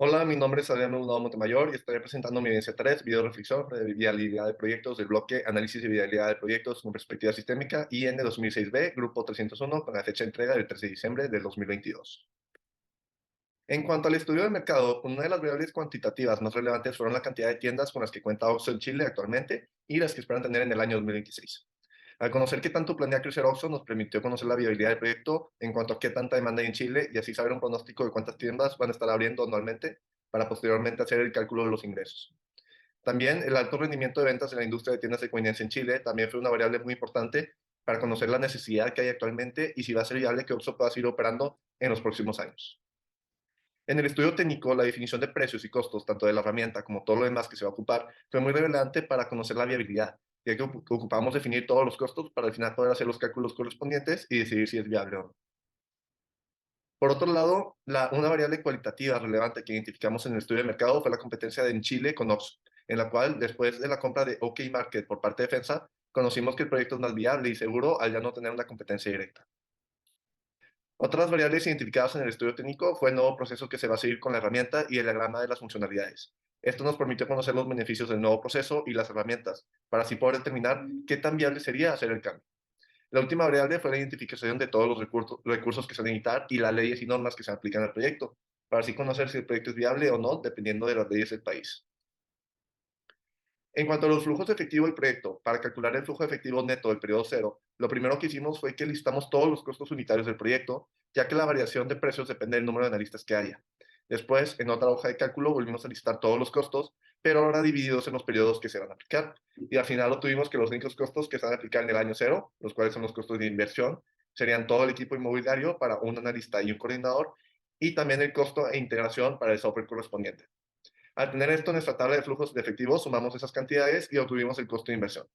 Hola, mi nombre es Adrián Maldonado Montemayor y estaré presentando mi evidencia 3, video reflexión de viabilidad de proyectos del bloque Análisis de viabilidad de proyectos con perspectiva sistémica IN 2006B, grupo 301, con la fecha de entrega del 13 de diciembre del 2022. En cuanto al estudio del mercado, una de las variables cuantitativas más relevantes fueron la cantidad de tiendas con las que cuenta Oxxo en Chile actualmente y las que esperan tener en el año 2026. Al conocer qué tanto planea crecer Oxxo, nos permitió conocer la viabilidad del proyecto en cuanto a qué tanta demanda hay en Chile y así saber un pronóstico de cuántas tiendas van a estar abriendo anualmente para posteriormente hacer el cálculo de los ingresos. También el alto rendimiento de ventas en la industria de tiendas de conveniencia en Chile también fue una variable muy importante para conocer la necesidad que hay actualmente y si va a ser viable que Oxxo pueda seguir operando en los próximos años. En el estudio técnico, la definición de precios y costos, tanto de la herramienta como todo lo demás que se va a ocupar, fue muy relevante para conocer la viabilidad, ya que ocupamos definir todos los costos para al final poder hacer los cálculos correspondientes y decidir si es viable o no. Por otro lado, una variable cualitativa relevante que identificamos en el estudio de mercado fue la competencia en Chile con Oxxo, en la cual, después de la compra de OK Market por parte de FEMSA, conocimos que el proyecto es más viable y seguro al ya no tener una competencia directa. Otras variables identificadas en el estudio técnico fue el nuevo proceso que se va a seguir con la herramienta y el diagrama de las funcionalidades. Esto nos permitió conocer los beneficios del nuevo proceso y las herramientas, para así poder determinar qué tan viable sería hacer el cambio. La última variable fue la identificación de todos los recursos que se van a necesitar y las leyes y normas que se aplican al proyecto, para así conocer si el proyecto es viable o no, dependiendo de las leyes del país. En cuanto a los flujos de efectivo del proyecto, para calcular el flujo de efectivo neto del periodo cero, lo primero que hicimos fue que listamos todos los costos unitarios del proyecto, ya que la variación de precios depende del número de analistas que haya. Después, en otra hoja de cálculo, volvimos a listar todos los costos, pero ahora divididos en los periodos que se van a aplicar. Y al final obtuvimos que los únicos costos que se van a aplicar en el año cero, los cuales son los costos de inversión, serían todo el equipo inmobiliario para un analista y un coordinador, y también el costo e integración para el software correspondiente. Al tener esto en nuestra tabla de flujos de efectivo, sumamos esas cantidades y obtuvimos el costo de inversión.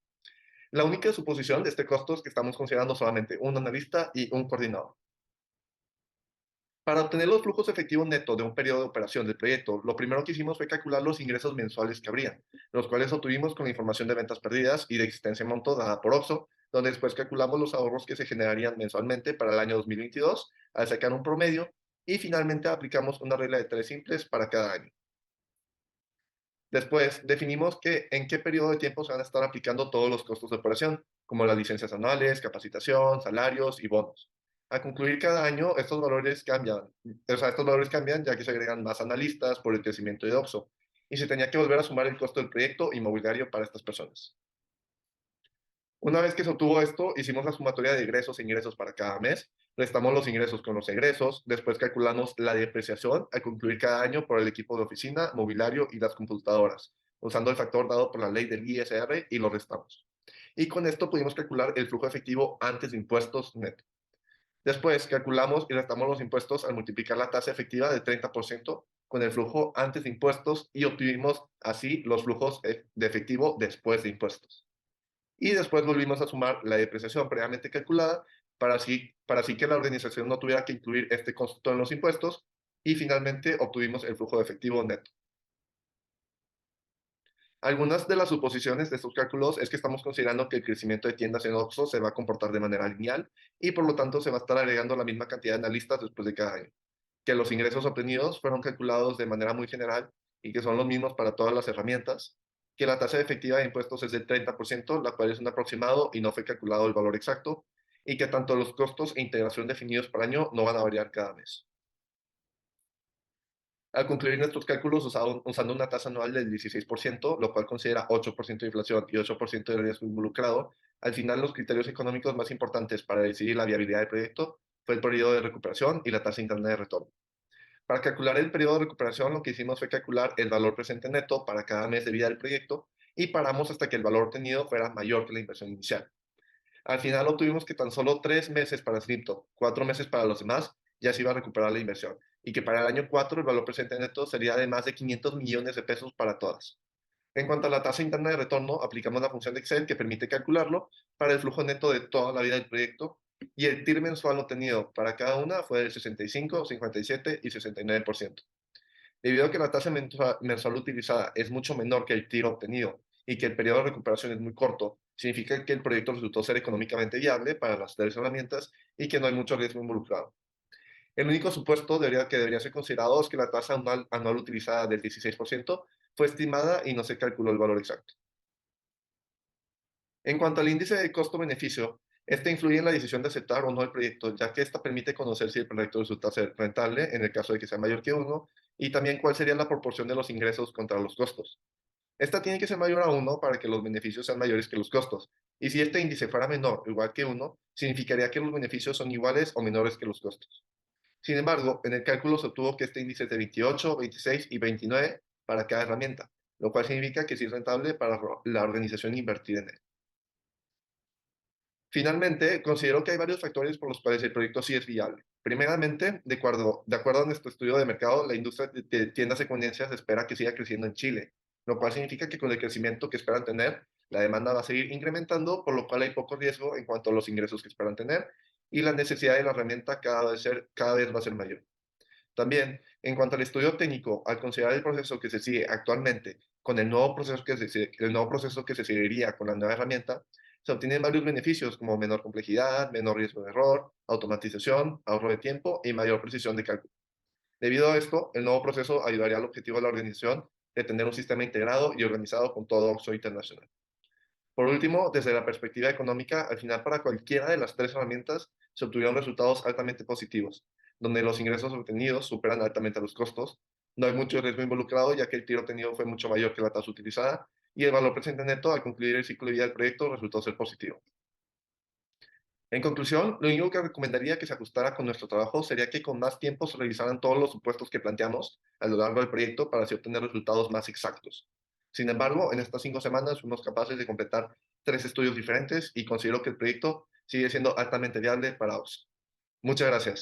La única suposición de este costo es que estamos considerando solamente un analista y un coordinador. Para obtener los flujos efectivos netos de un periodo de operación del proyecto, lo primero que hicimos fue calcular los ingresos mensuales que habrían, los cuales obtuvimos con la información de ventas perdidas y de existencia en monto dada por Oxxo, donde después calculamos los ahorros que se generarían mensualmente para el año 2022 al sacar un promedio y finalmente aplicamos una regla de tres simples para cada año. Después, definimos en qué periodo de tiempo se van a estar aplicando todos los costos de operación, como las licencias anuales, capacitación, salarios y bonos. Al concluir cada año, estos valores cambian. O sea, estos valores cambian ya que se agregan más analistas por el crecimiento de OXXO y se tenía que volver a sumar el costo del proyecto inmobiliario para estas personas. Una vez que se obtuvo esto, hicimos la sumatoria de egresos e ingresos para cada mes, restamos los ingresos con los egresos, después calculamos la depreciación al concluir cada año por el equipo de oficina, mobiliario y las computadoras, usando el factor dado por la ley del ISR y lo restamos. Y con esto pudimos calcular el flujo efectivo antes de impuestos neto. Después calculamos y restamos los impuestos al multiplicar la tasa efectiva del 30% con el flujo antes de impuestos y obtuvimos así los flujos de efectivo después de impuestos y después volvimos a sumar la depreciación previamente calculada para así que la organización no tuviera que incluir este costo en los impuestos y finalmente obtuvimos el flujo de efectivo neto. Algunas de las suposiciones de estos cálculos es que estamos considerando que el crecimiento de tiendas en Oxxo se va a comportar de manera lineal y por lo tanto se va a estar agregando la misma cantidad de analistas después de cada año, que los ingresos obtenidos fueron calculados de manera muy general y que son los mismos para todas las herramientas, que la tasa efectiva de impuestos es del 30%, la cual es un aproximado y no fue calculado el valor exacto, y que tanto los costos e integración definidos por año no van a variar cada mes. Al concluir nuestros cálculos usando una tasa anual del 16%, lo cual considera 8% de inflación y 8% de riesgo involucrado, al final los criterios económicos más importantes para decidir la viabilidad del proyecto fue el periodo de recuperación y la tasa interna de retorno. Para calcular el periodo de recuperación, lo que hicimos fue calcular el valor presente neto para cada mes de vida del proyecto y paramos hasta que el valor obtenido fuera mayor que la inversión inicial. Al final obtuvimos que tan solo 3 meses para Slipto, 4 meses para los demás, ya se iba a recuperar la inversión, y que para el año 4 el valor presente neto sería de más de 500 millones de pesos para todas. En cuanto a la tasa interna de retorno, aplicamos la función de Excel que permite calcularlo para el flujo neto de toda la vida del proyecto, y el TIR mensual obtenido para cada una fue del 65, 57 y 69%. Debido a que la tasa mensual utilizada es mucho menor que el tiro obtenido y que el periodo de recuperación es muy corto, significa que el proyecto resultó ser económicamente viable para las tres herramientas y que no hay mucho riesgo involucrado. El único supuesto que debería ser considerado es que la tasa anual utilizada del 16% fue estimada y no se calculó el valor exacto. En cuanto al índice de costo-beneficio, este influye en la decisión de aceptar o no el proyecto, ya que esta permite conocer si el proyecto resulta ser rentable en el caso de que sea mayor que uno, y también cuál sería la proporción de los ingresos contra los costos. Esta tiene que ser mayor a uno para que los beneficios sean mayores que los costos. Y si este índice fuera menor o igual que uno, significaría que los beneficios son iguales o menores que los costos. Sin embargo, en el cálculo se obtuvo que este índice es de 28, 26 y 29 para cada herramienta, lo cual significa que sí es rentable para la organización invertir en él. Finalmente, considero que hay varios factores por los cuales el proyecto sí es viable. Primeramente, de acuerdo a nuestro estudio de mercado, la industria de tiendas de conveniencia se espera que siga creciendo en Chile, lo cual significa que con el crecimiento que esperan tener, la demanda va a seguir incrementando, por lo cual hay poco riesgo en cuanto a los ingresos que esperan tener y la necesidad de la herramienta cada vez va a ser mayor. También, en cuanto al estudio técnico, al considerar el proceso que se sigue actualmente con el nuevo proceso que se seguiría con la nueva herramienta, se obtienen varios beneficios como menor complejidad, menor riesgo de error, automatización, ahorro de tiempo y mayor precisión de cálculo. Debido a esto, el nuevo proceso ayudaría al objetivo de la organización de tener un sistema integrado y organizado con todo OXXO internacional. Por último, desde la perspectiva económica, al final para cualquiera de las tres herramientas se obtuvieron resultados altamente positivos, donde los ingresos obtenidos superan altamente los costos, no hay mucho riesgo involucrado ya que el tiro obtenido fue mucho mayor que la tasa utilizada y el valor presente neto al concluir el ciclo de vida del proyecto resultó ser positivo. En conclusión, lo único que recomendaría que se ajustara con nuestro trabajo sería que con más tiempo se revisaran todos los supuestos que planteamos a lo largo del proyecto para así obtener resultados más exactos. Sin embargo, en estas 5 semanas fuimos capaces de completar 3 estudios diferentes y considero que el proyecto sigue siendo altamente viable para OS. Muchas gracias.